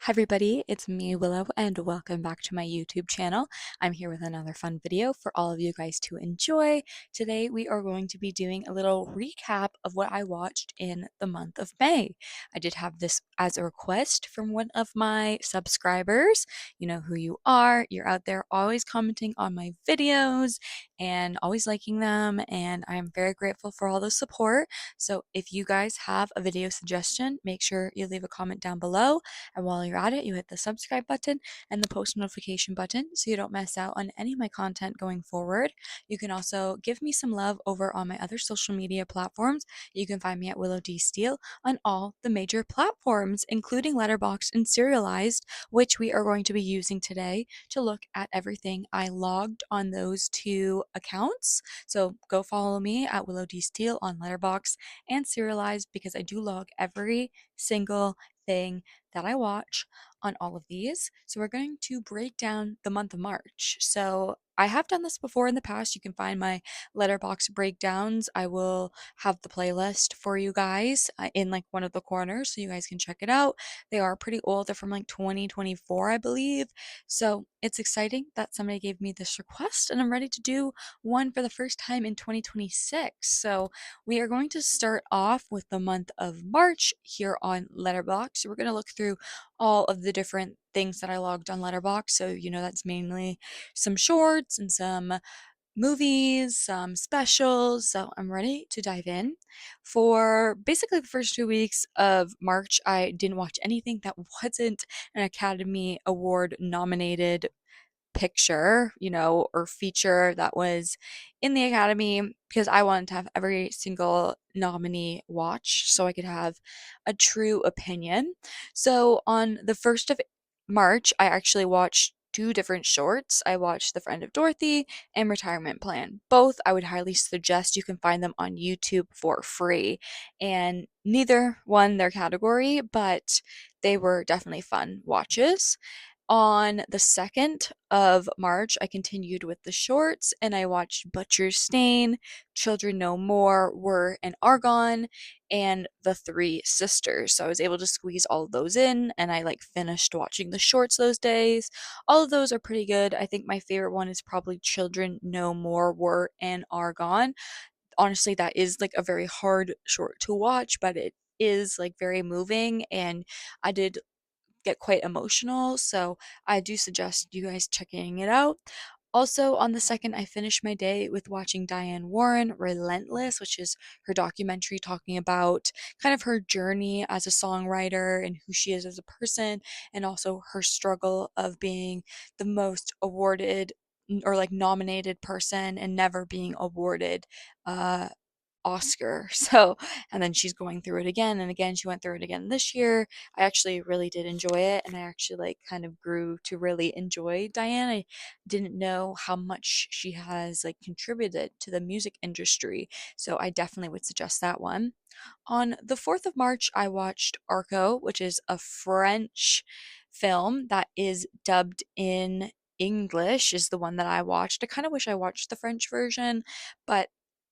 Hi everybody, it's me, Willow, and welcome back to my YouTube channel. I'm here with another fun video for all of you guys to enjoy. Today we are going to be doing a little recap of what I watched in the month of May. I did have this as a request from one of my subscribers. You know who you are. You're out there always commenting on my videos and always liking them, and I'm very grateful for all the support. So if you guys have a video suggestion, make sure you leave a comment down below. And while you're at it, you hit the subscribe button and the post notification button so you don't miss out on any of my content going forward. You can also give me some love over on my other social media platforms. You can find me at Willow D Steele on all the major platforms, including Letterboxd and Serialized, which we are going to be using today to look at everything I logged on those two accounts. So go follow me at Willow D Steele on Letterboxd and Serialized because I do log every single thing that I watch on all of these. So we're going to break down the month of March. So I have done this before in the past. You can find my letterbox breakdowns. I will have the playlist for you guys in like one of the corners so you guys can check it out. They are pretty old. They're from like 2024, I believe. So it's exciting that somebody gave me this request and I'm ready to do one for the first time in 2026. So we are going to start off with the month of March here on Letterboxd. So we're going to look through all of the different things that I logged on Letterboxd. So, that's mainly some shorts and some movies, some specials. So I'm ready to dive in. For basically the first 2 weeks of March, I didn't watch anything that wasn't an Academy Award nominated picture, or feature that was in the Academy because I wanted to have every single nominee watch so I could have a true opinion. So on the 1st of March, I actually watched two different shorts. I watched The Friend of Dorothy and Retirement Plan. Both I would highly suggest. You can find them on YouTube for free. And neither won their category, but they were definitely fun watches. On the 2nd of March, I continued with the shorts and I watched Butcher's Stain, Children No More, Were and Argon, and The Three Sisters. So I was able to squeeze all of those in and I finished watching the shorts those days. All of those are pretty good. I think my favorite one is probably Children No More, Were and Argon. Honestly, that is a very hard short to watch, but it is very moving and I did get quite emotional, so I do suggest you guys checking it out. Also, on the 2nd, I finished my day with watching Diane Warren Relentless, which is her documentary talking about kind of her journey as a songwriter and who she is as a person, and also her struggle of being the most awarded or nominated person and never being awarded Oscar. So, and then she's going through it again and again. She went through it again this year. I actually really did enjoy it, and I actually kind of grew to really enjoy Diane. I didn't know how much she has contributed to the music industry, so I definitely would suggest that one. On the 4th of March, I watched Arco, which is a French film that is dubbed in English, is the one that I watched. I kind of wish I watched the French version, but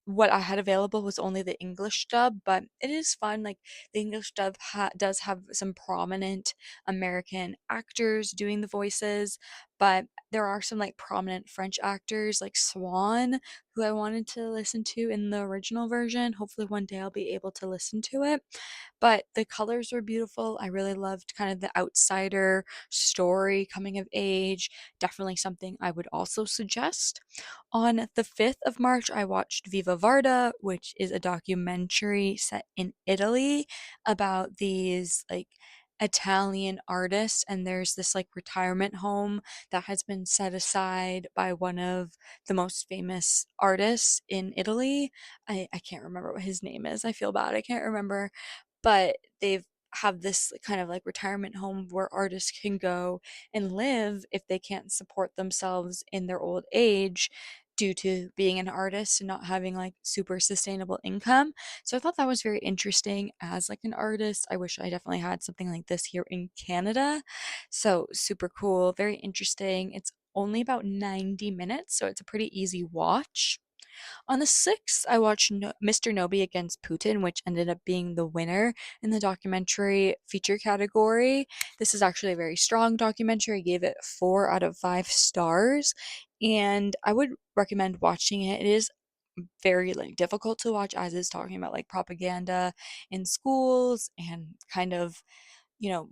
what I had available was only the English dub, but it is fun. The English dub does have some prominent American actors doing the voices, but there are some prominent French actors like Swan, who I wanted to listen to in the original version. Hopefully one day I'll be able to listen to it. But the colors were beautiful. I really loved kind of the outsider story, coming of age. Definitely something I would also suggest. On the 5th of March, I watched Viva Varda, which is a documentary set in Italy about these Italian artists, and there's this retirement home that has been set aside by one of the most famous artists in Italy. I can't remember what his name is. I feel bad. I can't remember, but they've have this kind of retirement home where artists can go and live if they can't support themselves in their old age due to being an artist and not having super sustainable income. So I thought that was very interesting as an artist. I wish I definitely had something like this here in Canada. So super cool, very interesting. It's only about 90 minutes, so it's a pretty easy watch. On the 6th, I watched Mr. Nobi Against Putin, which ended up being the winner in the documentary feature category. This is actually a very strong documentary. I gave it 4 out of 5 stars, and I would recommend watching it. It is very like difficult to watch as it's talking about like propaganda in schools and kind of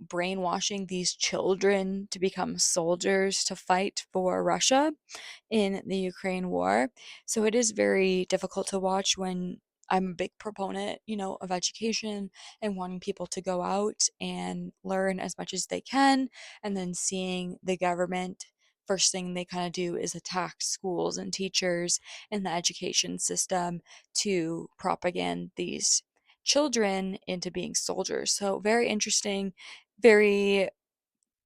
brainwashing these children to become soldiers to fight for Russia in the Ukraine war. So it is very difficult to watch when I'm a big proponent, of education and wanting people to go out and learn as much as they can. And then seeing the government, first thing they kind of do is attack schools and teachers and the education system to propagate these children into being soldiers. So very interesting, very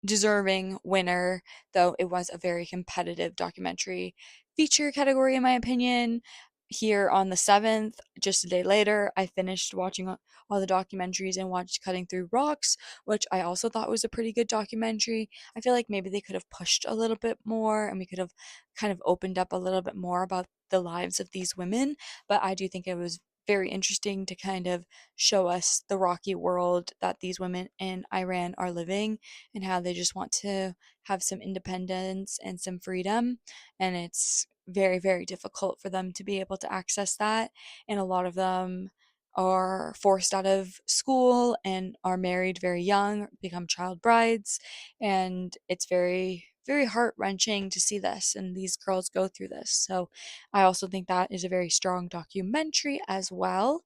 deserving winner, though it was a very competitive documentary feature category, in my opinion. Here on the 7th, just a day later, I finished watching all the documentaries and watched Cutting Through Rocks, which I also thought was a pretty good documentary. I feel like maybe they could have pushed a little bit more and we could have kind of opened up a little bit more about the lives of these women, but I do think it was very interesting to kind of show us the rocky world that these women in Iran are living and how they just want to have some independence and some freedom. And it's very, very difficult for them to be able to access that. And a lot of them are forced out of school and are married very young, become child brides. And it's very, very heart wrenching to see this and these girls go through this. So I also think that is a very strong documentary as well.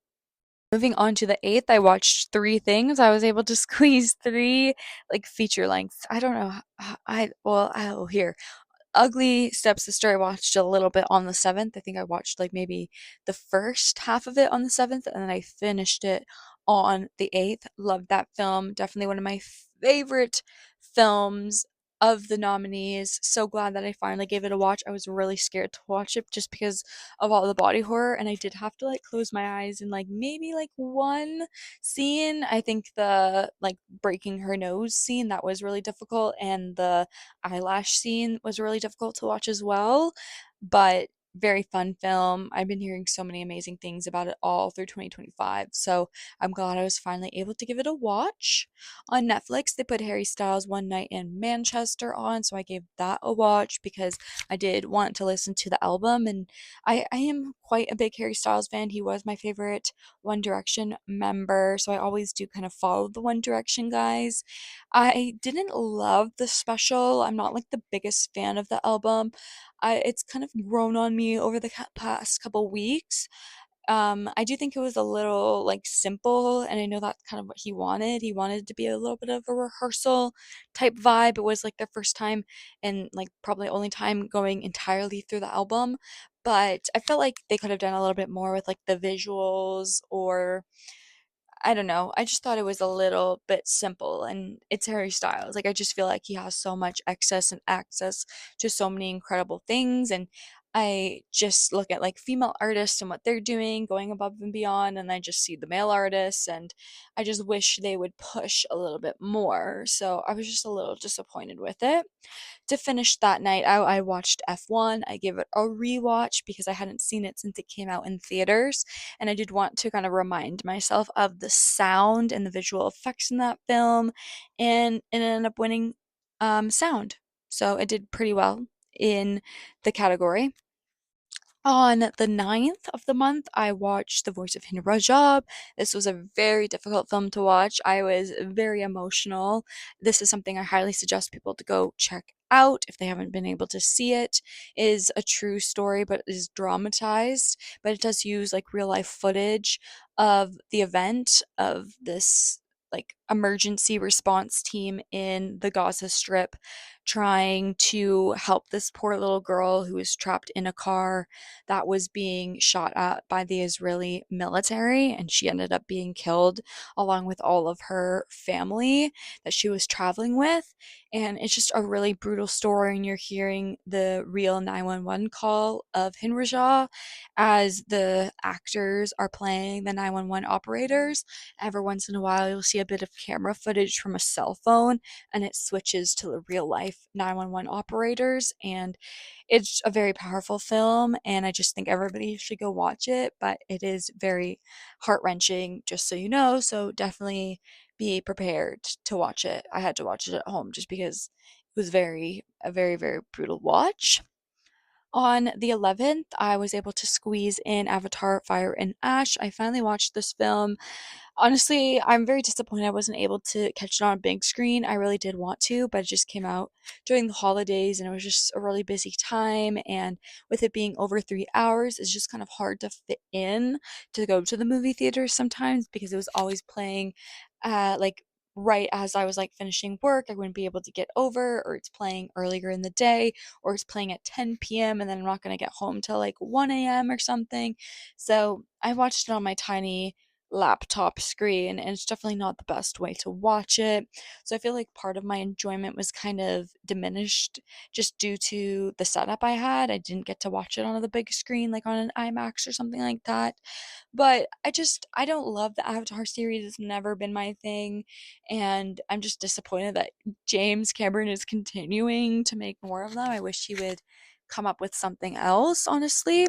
Moving on to the 8th, I watched 3 things. I was able to squeeze 3, like, feature lengths. I don't know, here. Ugly Stepsister, I watched a little bit on the 7th. I think I watched, like, maybe the first half of it on the 7th, and then I finished it on the 8th. Loved that film. Definitely one of my favorite films of the nominees. So glad that I finally gave it a watch. I was really scared to watch it just because of all the body horror, and I did have to like close my eyes and like maybe like one scene. I think the like breaking her nose scene, that was really difficult, and the eyelash scene was really difficult to watch as well. But very fun film. I've been hearing so many amazing things about it all through 2025. So I'm glad I was finally able to give it a watch. On Netflix, they put Harry Styles' One Night in Manchester on, so I gave that a watch because I did want to listen to the album, and I am quite a big Harry Styles fan. He was my favorite One Direction member, so I always do kind of follow the One Direction guys. I didn't love the special. I'm not like the biggest fan of the album. It's kind of grown on me over the past couple weeks. I do think it was a little like simple, and I know that's kind of what he wanted. He wanted it to be a little bit of a rehearsal type vibe. It was like their first time and like probably only time going entirely through the album, but I felt like they could have done a little bit more with like the visuals, or I don't know. I just thought it was a little bit simple, and it's Harry Styles. Like I just feel like he has so much excess and access to so many incredible things, and I just look at like female artists and what they're doing, going above and beyond, and I just see the male artists, and I just wish they would push a little bit more. So I was just a little disappointed with it. To finish that night, I watched F1. I gave it a rewatch because I hadn't seen it since it came out in theaters, and I did want to kind of remind myself of the sound and the visual effects in that film, and it ended up winning sound. So it did pretty well in the category. On the 9th of the month, I watched The Voice of Hind Rajab. This was a very difficult film to watch. I was very emotional. This is something I highly suggest people to go check out if they haven't been able to see it. It is a true story, but it is dramatized, but it does use like real life footage of the event of this like emergency response team in the Gaza Strip trying to help this poor little girl who was trapped in a car that was being shot at by the Israeli military, and she ended up being killed along with all of her family that she was traveling with. And it's just a really brutal story, and you're hearing the real 911 call of Hinraja as the actors are playing the 911 operators. Every once in a while, you'll see a bit of camera footage from a cell phone and it switches to the real life 911 operators. And it's a very powerful film, and I just think everybody should go watch it. But it is very heart wrenching, just so you know. So definitely be prepared to watch it. I had to watch it at home just because it was a very, very brutal watch. On the 11th, I was able to squeeze in Avatar Fire and Ash. I finally watched this film. Honestly, I'm very disappointed I wasn't able to catch it on a big screen. I really did want to, but it just came out during the holidays and it was just a really busy time. And with it being over 3 hours, it's just kind of hard to fit in to go to the movie theaters sometimes because it was always playing like right as I was like finishing work. I wouldn't be able to get over, or it's playing earlier in the day, or it's playing at 10 p.m. and then I'm not going to get home till like 1 a.m. or something. So I watched it on my tiny laptop screen, and it's definitely not the best way to watch it. So I feel like part of my enjoyment was kind of diminished just due to the setup I had. I didn't get to watch it on the big screen like on an IMAX or something like that. But I don't love the Avatar series. It's never been my thing, and I'm just disappointed that James Cameron is continuing to make more of them. I wish he would come up with something else, honestly.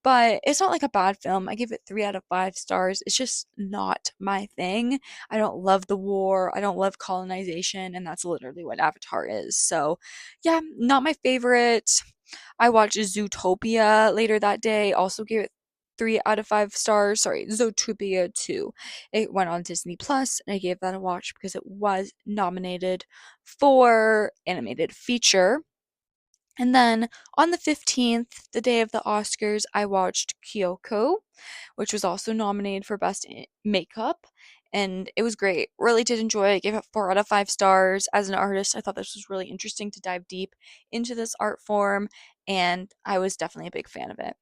But it's not like a bad film. I give it 3 out of 5 stars. It's just not my thing. I don't love the war. I don't love colonization, and that's literally what Avatar is. So, yeah, not my favorite. I watched Zootopia later that day. Also gave it 3 out of 5 stars. Sorry, Zootopia 2. It went on Disney Plus, and I gave that a watch because it was nominated for animated feature. And then on the 15th, the day of the Oscars, I watched Kyoko, which was also nominated for Best Makeup. And it was great. Really did enjoy it. I gave it 4 out of 5 stars. As an artist, I thought this was really interesting to dive deep into this art form, and I was definitely a big fan of it.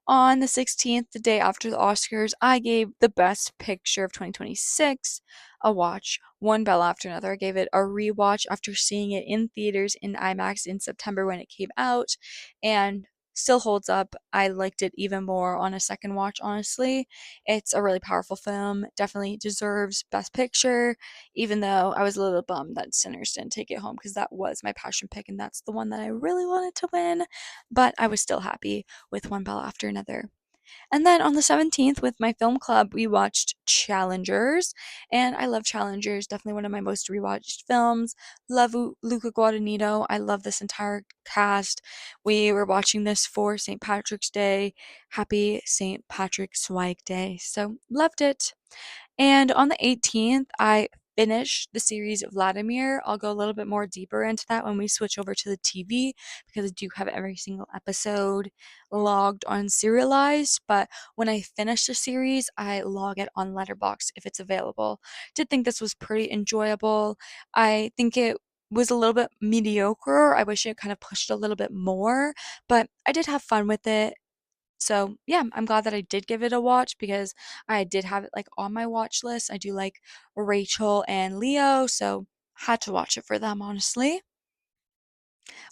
On the 16th, the day after the Oscars, I gave the Best Picture of 2026 a watch, one bell after another. I gave it a rewatch after seeing it in theaters in IMAX in September when it came out, and still holds up. I liked it even more on a second watch, honestly. It's a really powerful film, definitely deserves Best Picture, even though I was a little bummed that Sinners didn't take it home because that was my passion pick and that's the one that I really wanted to win, but I was still happy with one bell after another. And then on the 17th, with my film club, we watched Challengers. And I love Challengers, definitely one of my most rewatched films. Love Luca Guadagnino. I love this entire cast. We were watching this for St. Patrick's Day. Happy St. Patrick's Swag Day. So, loved it. And on the 18th, I finished the series of Vladimir. I'll go a little bit more deeper into that when we switch over to the TV because I do have every single episode logged on Serialized. But when I finish the series, I log it on Letterboxd if it's available. Did think this was pretty enjoyable. I think it was a little bit mediocre. I wish it kind of pushed a little bit more, but I did have fun with it. So, yeah, I'm glad that I did give it a watch because I did have it like on my watch list. I do like Rachel and Leo, so had to watch it for them, honestly.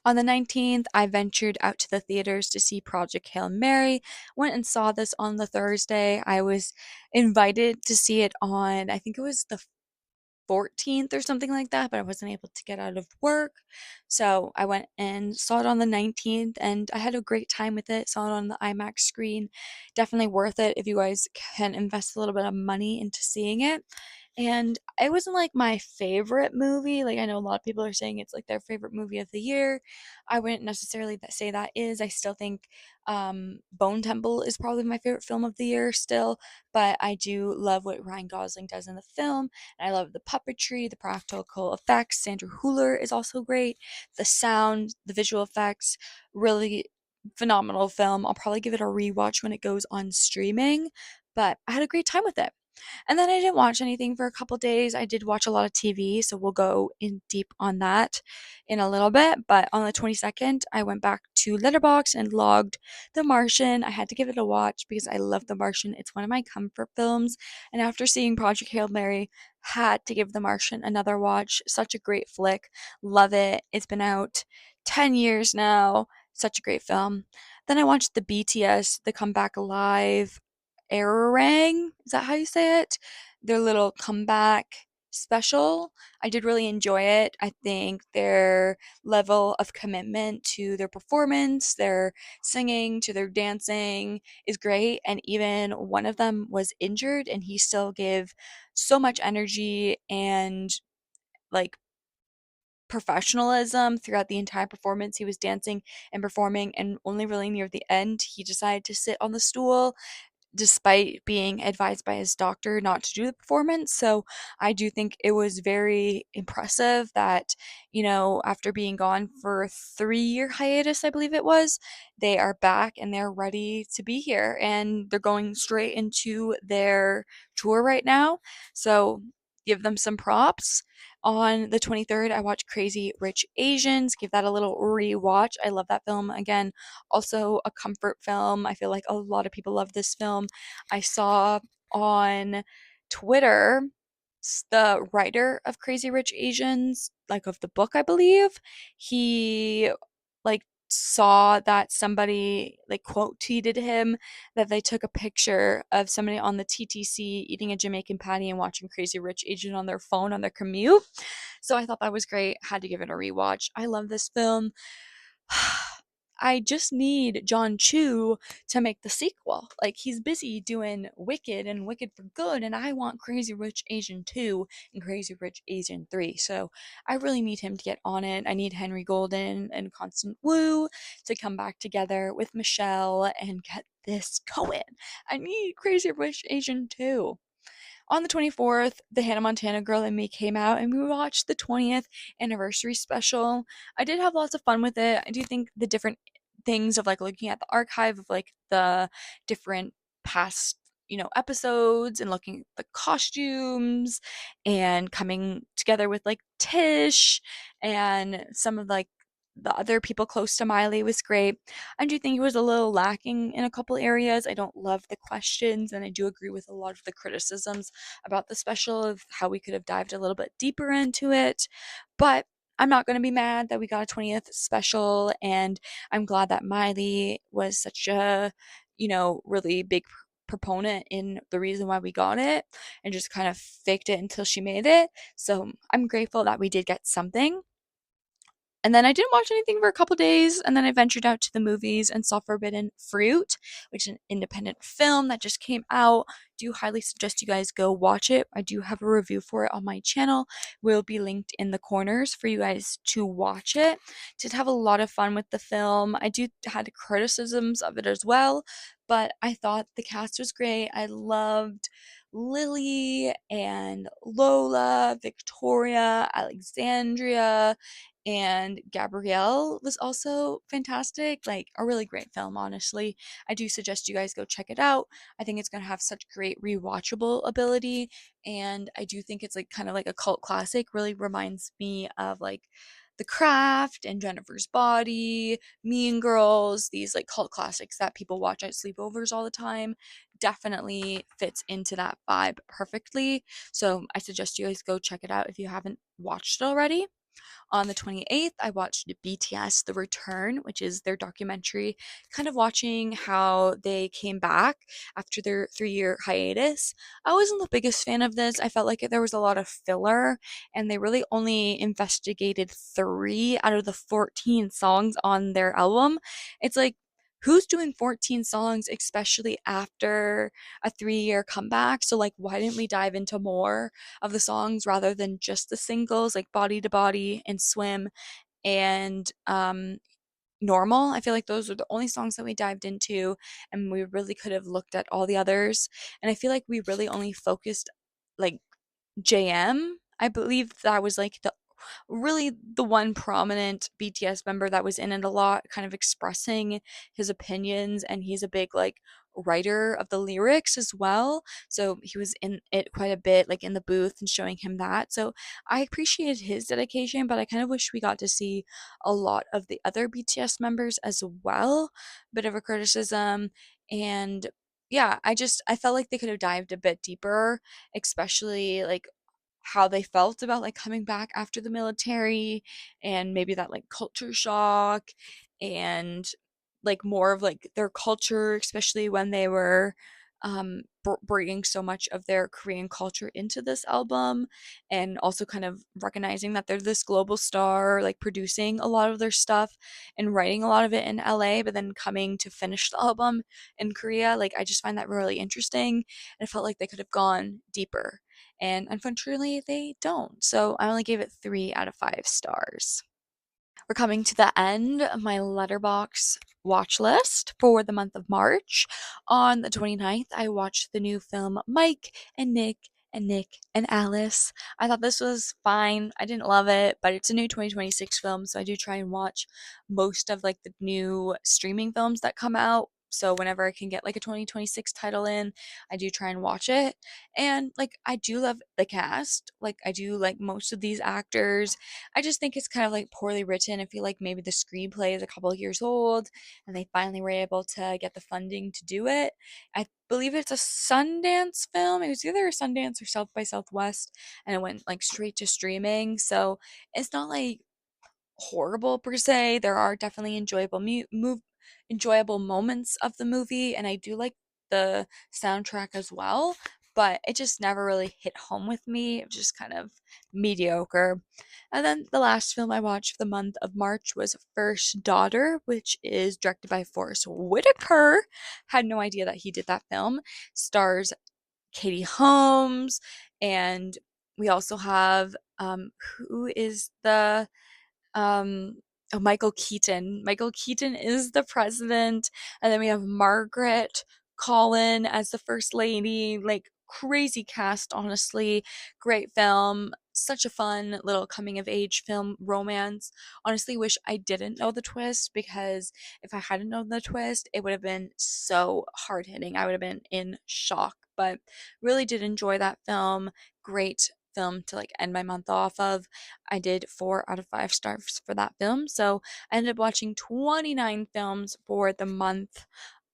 On the 19th, I ventured out to the theaters to see Project Hail Mary. Went and saw this on the Thursday. I was invited to see it on, I think it was the 14th or something like that, but I wasn't able to get out of work. So I went and saw it on the 19th, and I had a great time with it. Saw it on the IMAX screen. Definitely worth it if you guys can invest a little bit of money into seeing it. And it wasn't like my favorite movie. Like, I know a lot of people are saying it's like their favorite movie of the year. I wouldn't necessarily say that is. I still think Bone Temple is probably my favorite film of the year still, but I do love what Ryan Gosling does in the film. And I love the puppetry, the practical effects. Sandra Hüller is also great. The sound, the visual effects, really phenomenal film. I'll probably give it a rewatch when it goes on streaming, but I had a great time with it. And then I didn't watch anything for a couple days. I did watch a lot of TV, so we'll go in deep on that in a little bit. But on the 22nd, I went back to Letterboxd and logged The Martian. I had to give it a watch because I love The Martian. It's one of my comfort films. And after seeing Project Hail Mary, had to give The Martian another watch. Such a great flick. Love it. It's been out 10 years now. Such a great film. Then I watched the BTS, The Comeback Alive Errang, is that how you say it? Their little comeback special. I did really enjoy it. I think their level of commitment to their performance, their singing, to their dancing is great. And even one of them was injured, and he still gave so much energy and like professionalism throughout the entire performance. He was dancing and performing, and only really near the end, he decided to sit on the stool despite being advised by his doctor not to do the performance. So I do think it was very impressive that, after being gone for a 3-year hiatus, I believe it was, they are back and they're ready to be here. And they're going straight into their tour right now. So give them some props. On the 23rd, I watched Crazy Rich Asians. Give that a little rewatch. I love that film. Again, also a comfort film. I feel like a lot of people love this film. I saw on Twitter the writer of Crazy Rich Asians, like of the book, I believe, he like saw that somebody like quote tweeted him that they took a picture of somebody on the TTC eating a Jamaican patty and watching Crazy Rich Asian on their phone on their commute. So I thought that was great. Had to give it a rewatch. I love this film. I just need John Chu to make the sequel. Like, he's busy doing Wicked and Wicked for Good, and I want Crazy Rich Asian 2 and Crazy Rich Asian 3. So I really need him to get on it. I need Henry Golden and Constant Wu to come back together with Michelle and get this going. I need Crazy Rich Asian 2. On the 24th, The Hannah Montana Girl and Me came out, and we watched the 20th anniversary special. I did have lots of fun with it. I do think the different things of like looking at the archive of like the different past episodes and looking at the costumes and coming together with like Tish and some of like the other people close to Miley was great. I do think it was a little lacking in a couple areas. I don't love the questions, and I do agree with a lot of the criticisms about the special of how we could have dived a little bit deeper into it. But I'm not going to be mad that we got a 20th special, and I'm glad that Miley was such a, really big proponent in the reason why we got it and just kind of faked it until she made it. So I'm grateful that we did get something. And then I didn't watch anything for a couple days, and then I ventured out to the movies and saw Forbidden Fruit, which is an independent film that just came out. Do highly suggest you guys go watch it. I do have a review for it on my channel. Will be linked in the corners for you guys to watch it. Did have a lot of fun with the film. I do had criticisms of it as well, but I thought the cast was great. I loved Lily and Lola, Victoria, Alexandria, and Gabrielle was also fantastic. Like, a really great film, honestly. I do suggest you guys go check it out. I think it's going to have such great rewatchable ability, and I do think it's like kind of like a cult classic. Really reminds me of like The Craft and Jennifer's Body, Mean Girls, these like cult classics that people watch at sleepovers all the time. Definitely fits into that vibe perfectly. So I suggest you guys go check it out if you haven't watched it already. On the 28th, I watched BTS The Return, which is their documentary, kind of watching how they came back after their 3-year hiatus. I wasn't the biggest fan of this. I felt like there was a lot of filler, and they really only investigated 3 out of the 14 songs on their album. It's like, who's doing 14 songs, especially after a 3-year comeback? So, like, why didn't we dive into more of the songs rather than just the singles like Body to Body and Swim and Normal? I feel like those are the only songs that we dived into, and we really could have looked at all the others. And I feel like we really only focused like JM. I believe that was like the one prominent BTS member that was in it a lot, kind of expressing his opinions, and he's a big like writer of the lyrics as well. So he was in it quite a bit, like in the booth and showing him that. So I appreciated his dedication, but I kind of wish we got to see a lot of the other BTS members as well. Bit of a criticism. And yeah, I felt like they could have dived a bit deeper, especially like how they felt about like coming back after the military, and maybe that like culture shock, and like more of like their culture, especially when they were bringing so much of their Korean culture into this album, and also kind of recognizing that they're this global star, like producing a lot of their stuff and writing a lot of it in LA, but then coming to finish the album in Korea. Like, I just find that really interesting, and it felt like they could have gone deeper. And unfortunately, they don't. So I only gave it 3 out of 5 stars. We're coming to the end of my Letterboxd watch list for the month of March. On the 29th, I watched the new film Mike and Nick and Nick and Alice. I thought this was fine. I didn't love it, but it's a new 2026 film, so I do try and watch most of like the new streaming films that come out. So whenever I can get like a 2026 title in, I do try and watch it. And like, I do love the cast. Like, I do like most of these actors. I just think it's kind of like poorly written. I feel like maybe the screenplay is a couple of years old and they finally were able to get the funding to do it. I believe it's a Sundance film. It was either a Sundance or South by Southwest, and it went like straight to streaming. So it's not like horrible per se. There are definitely enjoyable moments of the movie, and I do like the soundtrack as well, but it just never really hit home with me. It was just kind of mediocre. And then the last film I watched for the month of March was First Daughter, which is directed by Forrest Whitaker. Had no idea that he did that film. Stars Katie Holmes, and we also have who is the um oh, Michael Keaton. Michael Keaton is the president, and then we have Margaret Collin as the first lady. Like, crazy cast, honestly. Great film. Such a fun little coming of age film romance. Honestly, wish I didn't know the twist, because if I hadn't known the twist, it would have been so hard hitting. I would have been in shock. But really did enjoy that film. Great film to like end my month off of. I did 4 out of 5 stars for that film. So I ended up watching 29 films for the month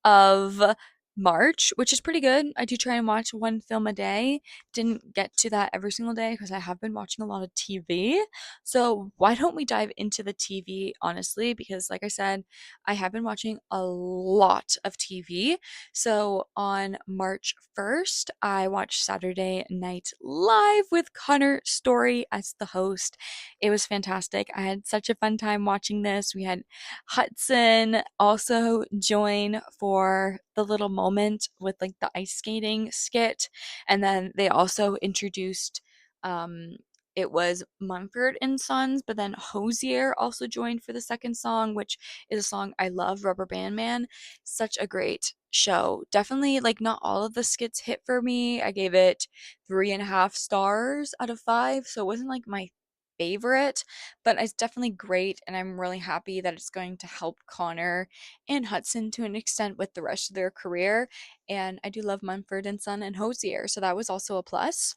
of March, which is pretty good. I do try and watch one film a day. Didn't get to that every single day because I have been watching a lot of TV. So why don't we dive into the TV, honestly? Because, like I said, I have been watching a lot of TV. So on March 1st, I watched Saturday Night Live with Connor Story as the host. It was fantastic. I had such a fun time watching this. We had Hudson also join for the little moment with like the ice skating skit. And then they also introduced um it was Mumford and Sons, but then Hosier also joined for the second song, which is a song I love, Rubber Band Man. Such a great show. Definitely, like, not all of the skits hit for me. I gave it 3.5 stars out of 5, so it wasn't like my favorite, but it's definitely great, and I'm really happy that it's going to help Connor and Hudson to an extent with the rest of their career. And I do love Mumford and Son and Hosier, so that was also a plus.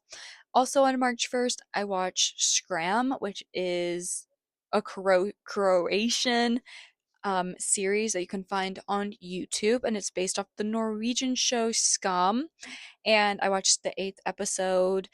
Also on March 1st, I watched Scram, which is a Croatian series that you can find on YouTube, and it's based off the Norwegian show Skam. And I watched the 8th episode.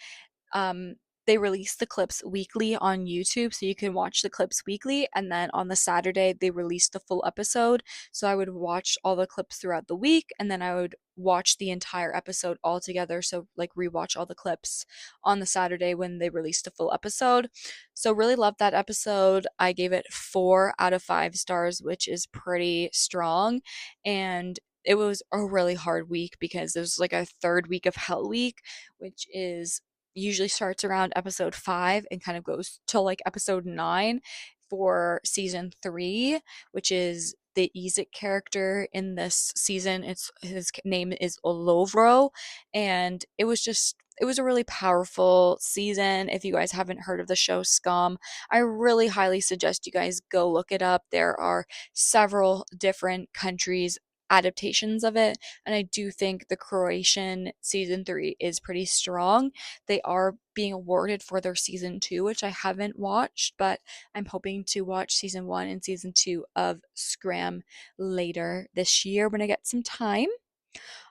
um they release the clips weekly on YouTube, so you can watch the clips weekly, and then on the Saturday they release the full episode. So I would watch all the clips throughout the week, and then I would watch the entire episode all together, so like rewatch all the clips on the Saturday when they released the full episode. So really loved that episode. I gave it 4 out of 5 stars, which is pretty strong. And it was a really hard week because it was like a third week of Hell Week, which is usually starts around episode 5 and kind of goes till like episode 9 for season 3, which is the Izik character in this season. It's his name is Olovro, and it was a really powerful season. If you guys haven't heard of the show Scum, I really highly suggest you guys go look it up. There are several different countries adaptations of it, and I do think the Croatian season 3 is pretty strong. They are being awarded for their season 2, which I haven't watched, but I'm hoping to watch season 1 and season 2 of Scram later this year when I get some time.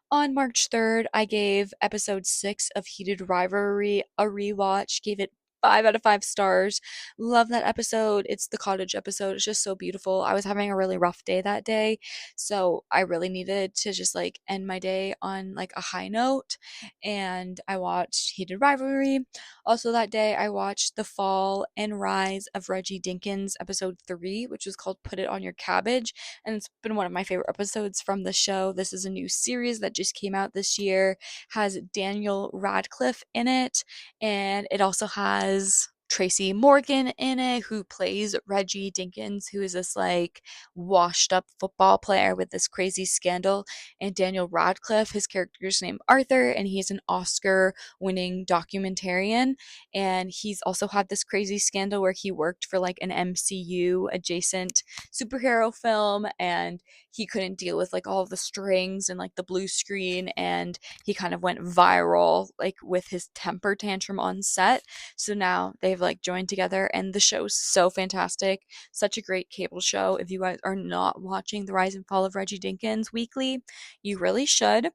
On March 3rd, I gave episode 6 of Heated Rivalry a rewatch, gave it 5 out of 5 stars. Love that episode. It's the cottage episode. It's just so beautiful. I was having a really rough day that day, so I really needed to just like end my day on like a high note. And I watched Heated Rivalry. Also that day, I watched The Fall and Rise of Reggie Dinkins episode 3, which was called Put It on Your Cabbage, and it's been one of my favorite episodes from the show. This is a new series that just came out this year. Has Daniel Radcliffe in it, and it also has Tracy Morgan in it, who plays Reggie Dinkins, who is this like washed up football player with this crazy scandal. And Daniel Radcliffe, his character's named Arthur, and he's an Oscar winning documentarian. And he's also had this crazy scandal where he worked for like an MCU adjacent superhero film, and he couldn't deal with like all of the strings and like the blue screen, and he kind of went viral like with his temper tantrum on set. So now they've like joined together, and the show's so fantastic. Such a great cable show. If you guys are not watching The Rise and Fall of Reggie Dinkins weekly, you really should.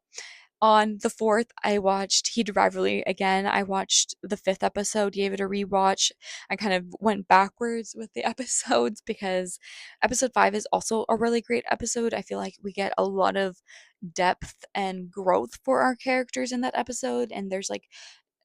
On the 4th, I watched Heated Rivalry again. I watched the 5th episode, gave it a rewatch. I kind of went backwards with the episodes because episode 5 is also a really great episode. I feel like we get a lot of depth and growth for our characters in that episode, and there's like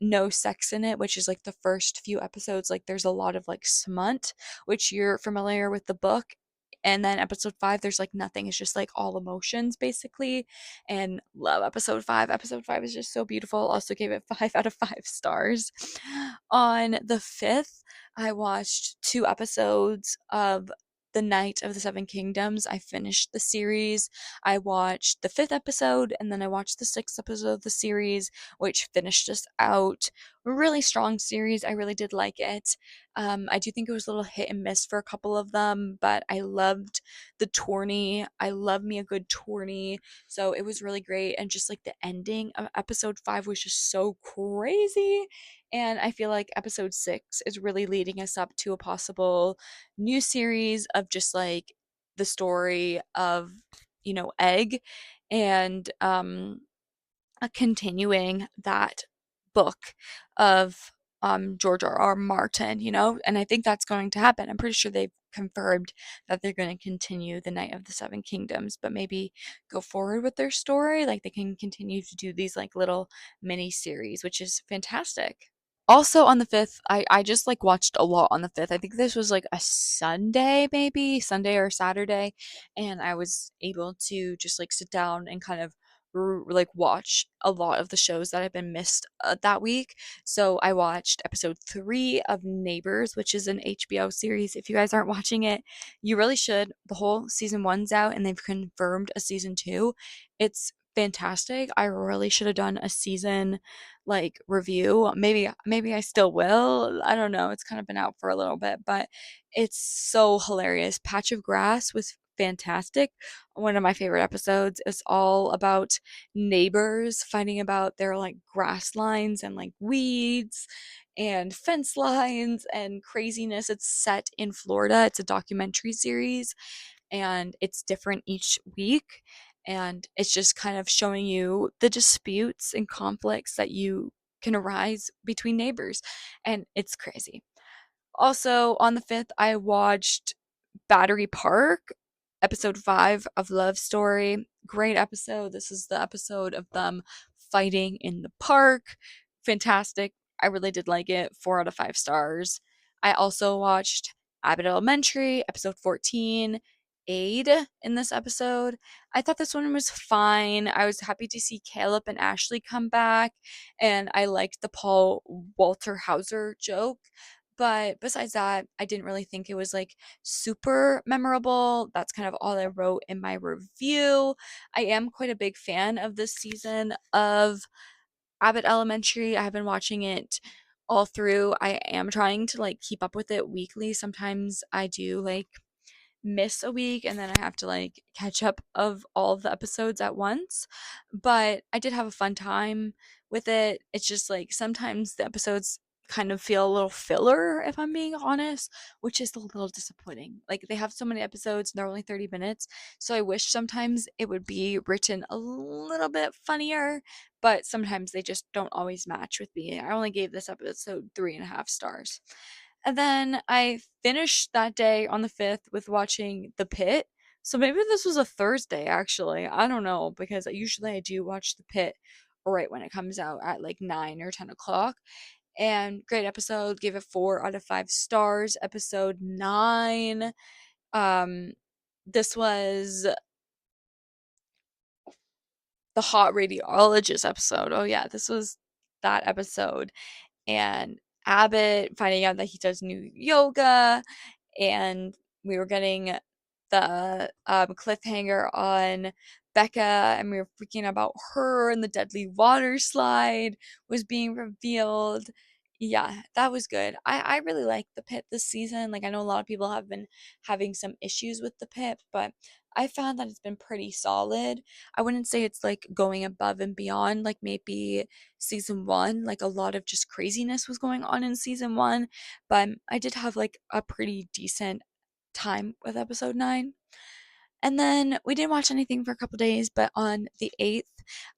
no sex in it, which is like the first few episodes. Like there's a lot of like smut, which you're familiar with the book. And then episode 5, there's like nothing. It's just like all emotions basically. And love episode 5. Episode 5 is just so beautiful. Also gave it 5 out of 5 stars. On the 5th, I watched 2 episodes of The Night of the Seven Kingdoms. I finished the series. I watched the 5th episode, and then I watched the 6th episode of the series, which finished us out. A really strong series. I really did like it. I do think it was a little hit and miss for a couple of them, but I loved the tourney. I love me a good tourney. So it was really great. And just like the ending of episode 5 was just so crazy. And I feel like episode 6 is really leading us up to a possible new series of just like the story of, Egg, and continuing that book of George R. R. Martin, and I think that's going to happen. I'm pretty sure they've confirmed that they're going to continue The Night of the Seven Kingdoms, but maybe go forward with their story. Like they can continue to do these like little mini series, which is fantastic. Also on the 5th, I just like watched a lot on the 5th. I think this was like a Sunday, maybe Sunday or Saturday, and I was able to just like sit down and kind of like watch a lot of the shows that have been missed that week. So I watched episode 3 of Neighbors, which is an HBO series. If you guys aren't watching it, you really should. The whole season 1's out, and they've confirmed a season 2. It's fantastic. I really should have done a season like review. Maybe I still will. I don't know. It's kind of been out for a little bit, but it's so hilarious. Patch of Grass was fantastic. One of my favorite episodes is all about neighbors fighting about their like grass lines and like weeds and fence lines and craziness. It's set in Florida. It's a documentary series, and it's different each week, and it's just kind of showing you the disputes and conflicts that you can arise between neighbors, and it's crazy. Also on the 5th, I watched Battery Park, episode 5 of Love Story. Great episode. This is the episode of them fighting in the park. Fantastic. I really did like it. 4 out of 5 stars. I also watched Abbott Elementary, episode 14. Aid in this episode. I thought this one was fine. I was happy to see Caleb and Ashley come back, and I liked the Paul Walter Hauser joke. But besides that, I didn't really think it was like super memorable. That's kind of all I wrote in my review. I am quite a big fan of this season of Abbott Elementary. I have been watching it all through. I am trying to like keep up with it weekly. Sometimes I do like miss a week, and then I have to like catch up of all of the episodes at once. But I did have a fun time with it. It's just like sometimes the episodes kind of feel a little filler, if I'm being honest, which is a little disappointing. Like, they have so many episodes and they're only 30 minutes, so I wish sometimes it would be written a little bit funnier, but sometimes they just don't always match with me. I only gave this episode 3.5 stars. And then I finished that day on the 5th with watching The Pit. So maybe this was a Thursday, actually. I don't know, because usually I do watch The Pit right when it comes out at like 9 or 10 o'clock. And great episode. Gave it 4 out of 5 stars. Episode 9. Um, this was the hot radiologist episode. Oh yeah, this was that episode. And Abbott finding out that he does new yoga, and we were getting the cliffhanger on Becca, and we were freaking out about her, and the deadly water slide was being revealed. Yeah, that was good. I really like The Pit this season. Like, I know a lot of people have been having some issues with The Pit, but I found that it's been pretty solid. I wouldn't say it's like going above and beyond, like maybe season one. Like, a lot of just craziness was going on in season one, but I did have like a pretty decent time with episode 9. And then we didn't watch anything for a couple days, but on the 8th,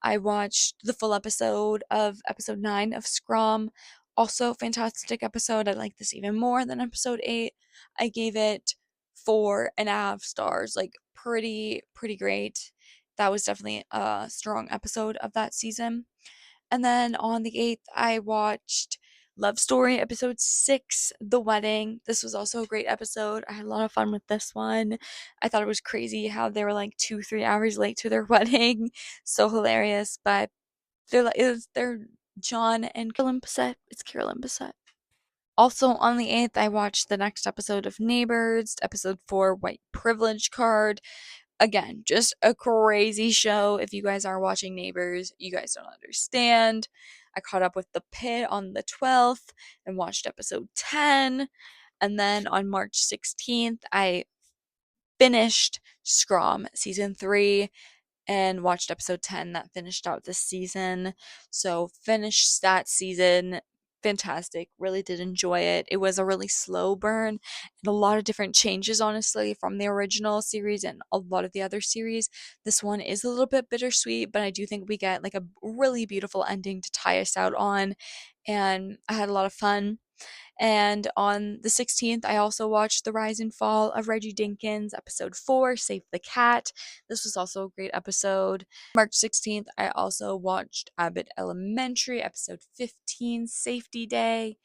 I watched the full episode of episode 9 of Scrum. Also, fantastic episode. I like this even more than episode 8. I gave it 4.5 stars. Like, pretty great. That was definitely a strong episode of that season. And then on the 8th, I watched Love Story episode 6, The Wedding. This was also a great episode. I had a lot of fun with this one. I thought it was crazy how they were like 2-3 hours late to their wedding. So hilarious. But they're John and Carolyn Bessette. It's Carolyn Bessette. Also on the 8th, I watched the next episode of Neighbors, episode 4, White Privilege Card. Again, just a crazy show. If you guys are watching Neighbors, you guys don't understand. I caught up with The Pit on the 12th and watched episode 10. And then on March 16th, I finished Scrum season 3 and watched episode 10 that finished out this season. So finished that season. Fantastic. Really did enjoy it. It was a really slow burn and a lot of different changes, honestly, from the original series and a lot of the other series. This one is a little bit bittersweet, but I do think we get like a really beautiful ending to tie us out on. And I had a lot of fun. And on the 16th, I also watched The Rise and Fall of Reggie Dinkins, episode 4, Save the Cat. This was also a great episode. March 16th, I also watched Abbott Elementary, episode 15, Safety Day.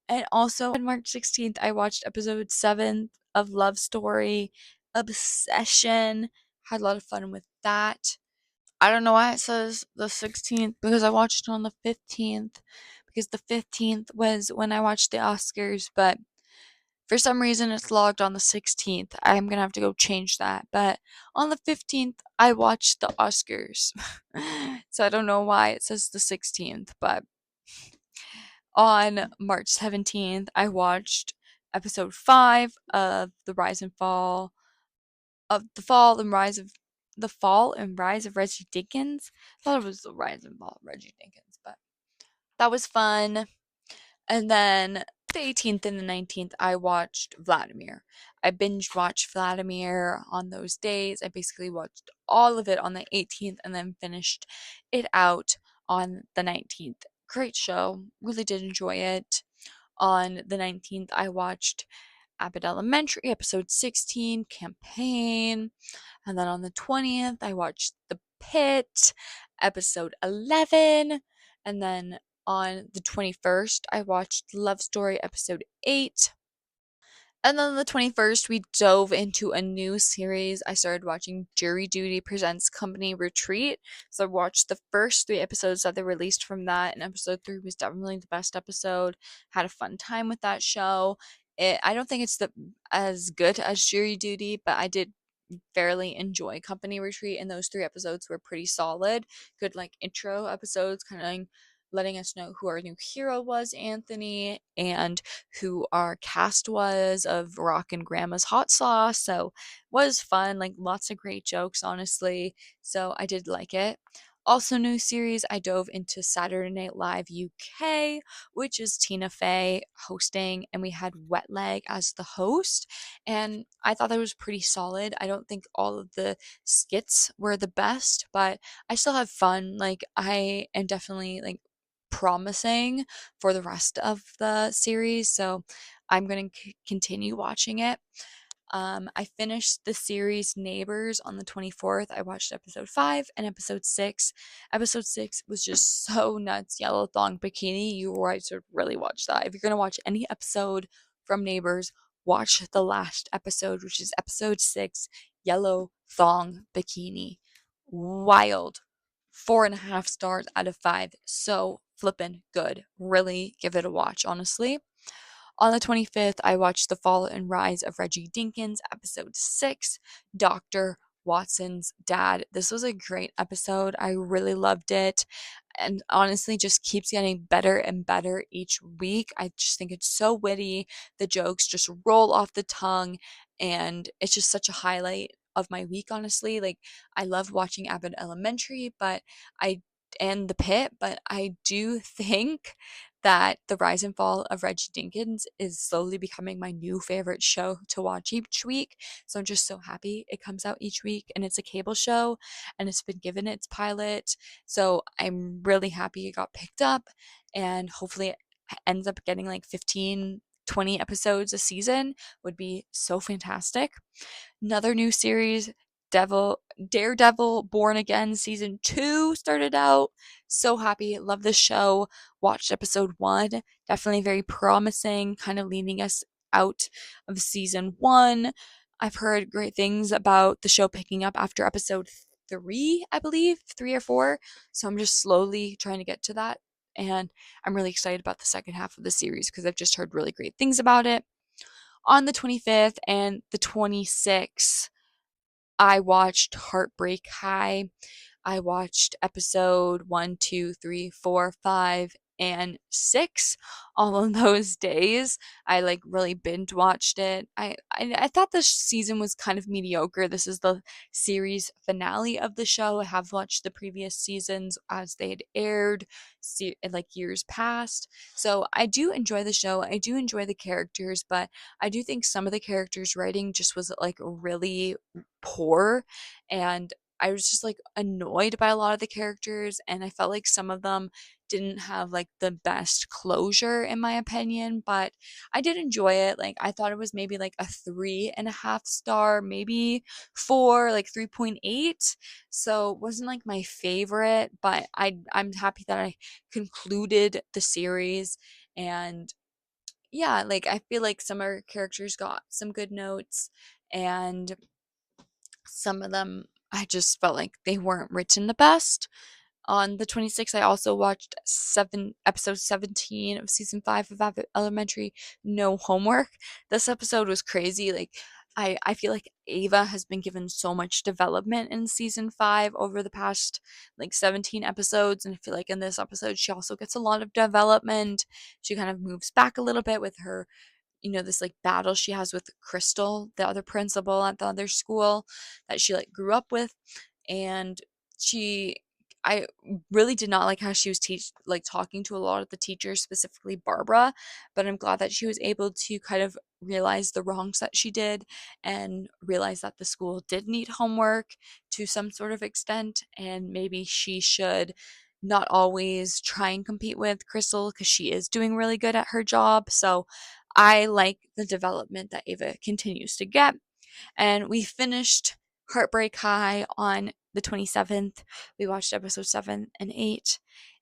And also on March 16th, I watched episode 7 of Love Story, Obsession. Had a lot of fun with that. I don't know why it says the 16th because I watched it on the 15th, because the 15th was when I watched the Oscars, but for some reason it's logged on the 16th. I'm gonna have to go change that. But on the 15th, I watched the Oscars. So I don't know why it says the 16th, but on March 17th, I watched episode 5 of The Rise and Fall of the Fall and Rise of the Fall and Rise of Reggie Dinkins. I thought it was the Rise and Fall of Reggie Dinkins, but that was fun. And then the 18th and the 19th, I watched Vladimir. I binge watched Vladimir on those days. I basically watched all of it on the 18th and then finished it out on the 19th. Great show. Really did enjoy it. On the 19th, I watched Abbott Elementary, episode 16, Campaign. And then on the 20th, I watched The Pit, episode 11. And then on the 21st, I watched Love Story, episode 8. And then on the 21st, we dove into a new series. I started watching Jury Duty Presents Company Retreat. So I watched the first 3 episodes that they released from that, and episode 3 was definitely the best episode. Had a fun time with that show. I don't think it's as good as Jury Duty, but I did fairly enjoy Company Retreat, and those 3 episodes were pretty solid. Good, like, intro episodes, kind of letting us know who our new hero was, Anthony, and who our cast was of Rock and Grandma's Hot Sauce. So was fun, like lots of great jokes, honestly. So I did like it. Also, new series, I dove into Saturday Night Live UK, which is Tina Fey hosting, and we had Wet Leg as the host. And I thought that was pretty solid. I don't think all of the skits were the best, but I still have fun. Like, I am definitely like promising for the rest of the series, so I'm going to continue watching it. I finished the series Neighbors on the 24th. I watched episode 5 and episode 6. Episode 6 was just so nuts. Yellow thong bikini. You right to really watch that. If you're going to watch any episode from Neighbors, watch the last episode, which is episode 6, Yellow thong bikini. Wild. 4.5 stars out of 5. So flippin' good. Really give it a watch, honestly. On the 25th, I watched The Fall and Rise of Reggie Dinkins, episode 6, Dr. Watson's Dad. This was a great episode. I really loved it. And honestly, just keeps getting better and better each week. I just think it's so witty. The jokes just roll off the tongue. And it's just such a highlight of my week, honestly. Like, I love watching Abbott Elementary, and The Pit, but I do think that The Rise and Fall of Reggie Dinkins is slowly becoming my new favorite show to watch each week. So I'm just so happy it comes out each week, and it's a cable show and it's been given its pilot. So I'm really happy it got picked up, and hopefully it ends up getting like 15, 20 episodes a season would be so fantastic. Another new series, Daredevil Born Again season 2 started out. So happy, love this show. Watched episode 1, definitely very promising, kind of leading us out of season 1. I've heard great things about the show picking up after episode 3, I believe, 3 or 4. So I'm just slowly trying to get to that, and I'm really excited about the second half of the series because I've just heard really great things about it. On the 25th and the 26th, I watched Heartbreak High. I watched episode 1, 2, 3, 4, 5, and 6 all on those days. I like really binge watched it. I thought this season was kind of mediocre. This is the series finale of the show. I have watched the previous seasons as they had aired like years past. So I do enjoy the show. I do enjoy the characters, but I do think some of the characters' writing just was like really poor, and I was just like annoyed by a lot of the characters, and I felt like some of them didn't have like the best closure in my opinion, but I did enjoy it. Like, I thought it was maybe like a 3.5 star, maybe 4, like 3.8. So it wasn't like my favorite, but I'm happy that I concluded the series. And yeah, like I feel like some of our characters got some good notes, and some of them I just felt like they weren't written the best. On the 26th, I also watched episode 17 of season 5 of Elementary, No Homework. This episode was crazy. Like, I feel like Ava has been given so much development in season 5 over the past like 17 episodes. And I feel like in this episode, she also gets a lot of development. She kind of moves back a little bit with her, this like battle she has with Crystal, the other principal at the other school that she like grew up with. And she I really did not like how she was talking to a lot of the teachers, specifically Barbara, but I'm glad that she was able to kind of realize the wrongs that she did and realize that the school did need homework to some sort of extent, and maybe she should not always try and compete with Crystal because she is doing really good at her job. So I like the development that Ava continues to get. And we finished Heartbreak High on the 27th. We watched episode 7 and 8.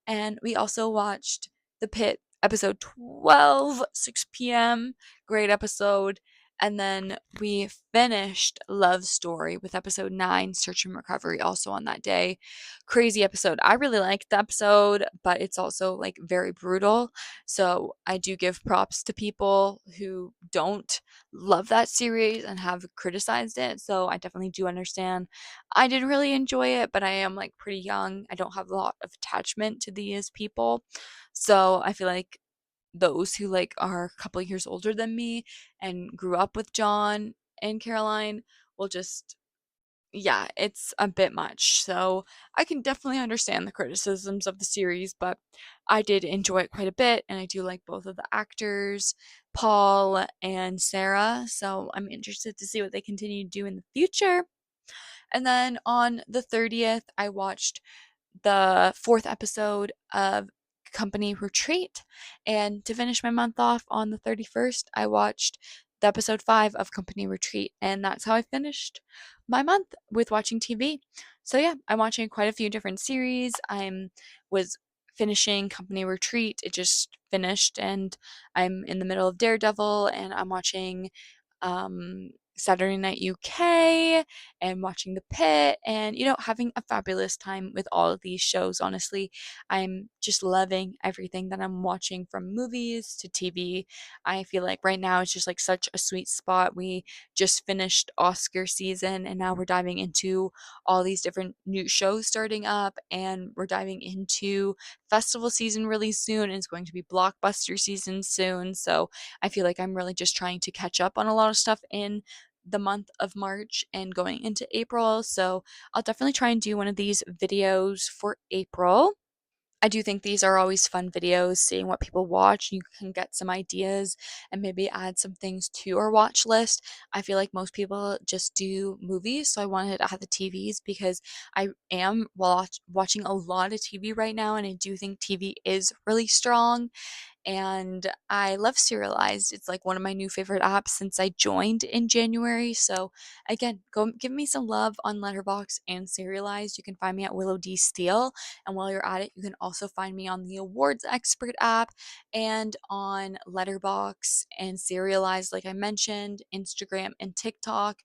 And we also watched The Pit, episode 12, 6 p.m. Great episode. And then we finished Love Story with episode 9, Search and Recovery, also on that day. Crazy episode. I really liked the episode, but it's also like very brutal. So I do give props to people who don't love that series and have criticized it. So I definitely do understand. I did really enjoy it, but I am like pretty young. I don't have a lot of attachment to these people. So I feel like those who like are a couple years older than me and grew up with John and Caroline will just yeah, it's a bit much. So I can definitely understand the criticisms of the series, but I did enjoy it quite a bit, and I do like both of the actors, Paul and Sarah. So I'm interested to see what they continue to do in the future. And then on the 30th, I watched the fourth episode of Company Retreat. And to finish my month off on the 31st, I watched the episode 5 of Company Retreat. And that's how I finished my month with watching TV. So yeah, I'm watching quite a few different series. Was finishing Company Retreat. It just finished, and I'm in the middle of Daredevil, and I'm watching Saturday Night UK and watching The Pit, and having a fabulous time with all of these shows. Honestly, I'm just loving everything that I'm watching, from movies to TV. I feel like right now it's just like such a sweet spot. We just finished Oscar season, and now we're diving into all these different new shows starting up, and we're diving into festival season really soon, and it's going to be blockbuster season soon. So I feel like I'm really just trying to catch up on a lot of stuff in the month of March and going into April. So I'll definitely try and do one of these videos for April. I do think these are always fun videos, seeing what people watch. You can get some ideas and maybe add some things to our watch list. I feel like most people just do movies, so I wanted to add the TVs because I am watching a lot of TV right now, and I do think TV is really strong, and I love Serialized. It's like one of my new favorite apps since I joined in January. So again, go give me some love on Letterboxd and Serialized. You can find me at Willow D Steele, and while you're at it, you can also find me on the Awards Expert app and on Letterboxd and Serialized, like I mentioned, Instagram and TikTok.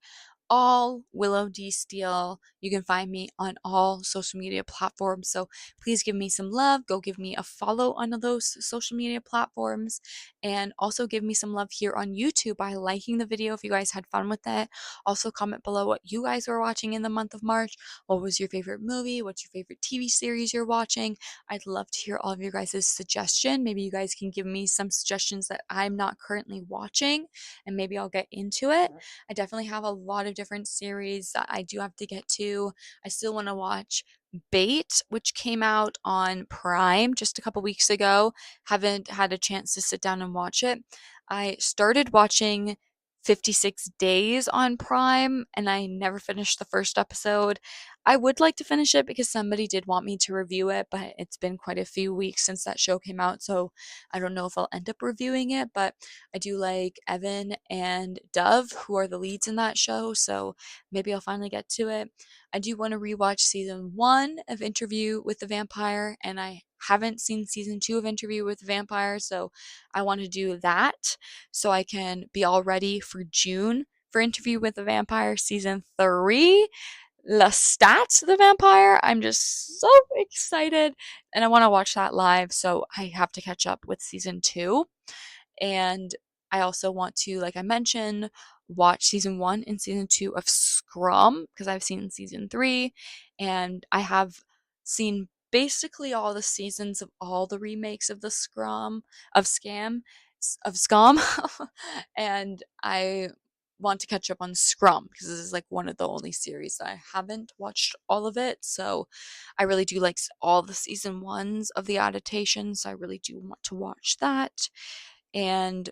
All Willow D Steele. You can find me on all social media platforms. So please give me some love. Go give me a follow on those social media platforms. And also give me some love here on YouTube by liking the video if you guys had fun with it. Also, comment below what you guys were watching in the month of March. What was your favorite movie? What's your favorite TV series you're watching? I'd love to hear all of your guys' suggestion. Maybe you guys can give me some suggestions that I'm not currently watching, and maybe I'll get into it. I definitely have a lot of different series that I do have to get to. I still want to watch Bait, which came out on Prime just a couple weeks ago. Haven't had a chance to sit down and watch it. I started watching 56 Days on Prime, and I never finished the first episode. I would like to finish it because somebody did want me to review it, but it's been quite a few weeks since that show came out, so I don't know if I'll end up reviewing it. But I do like Evan and Dove, who are the leads in that show, so maybe I'll finally get to it. I do want to rewatch season 1 of Interview with the Vampire, and I haven't seen season 2 of Interview with the Vampire, so I want to do that so I can be all ready for June for Interview with the Vampire season 3. Lestat the Vampire. I'm just so excited, and I want to watch that live, so I have to catch up with season 2. And I also want to, like I mentioned, watch season 1 and season 2 of Scrum because I've seen season 3, and I have seen basically all the seasons of all the remakes of the Scum, and I want to catch up on Scrum because this is like one of the only series that I haven't watched all of it. So I really do like all the season 1s of the adaptations. So I really do want to watch that. And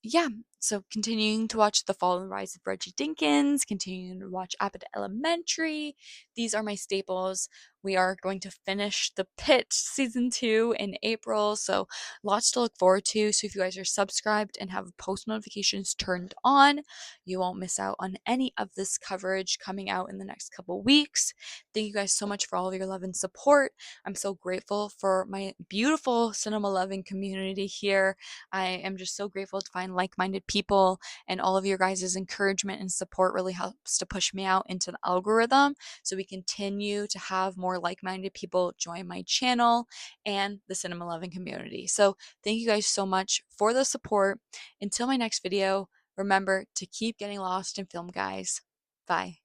yeah, so continuing to watch The Fall and Rise of Reggie Dinkins, continuing to watch Abbott Elementary. These are my staples. We are going to finish The Pit season 2 in April, so lots to look forward to. So if you guys are subscribed and have post notifications turned on, you won't miss out on any of this coverage coming out in the next couple weeks. Thank you guys so much for all of your love and support. I'm so grateful for my beautiful cinema loving community here. I am just so grateful to find like-minded people, and all of your guys' encouragement and support really helps to push me out into the algorithm so we continue to have more like-minded people join my channel and the cinema loving community. So thank you guys so much for the support. Until my next video, remember to keep getting lost in film, guys. Bye.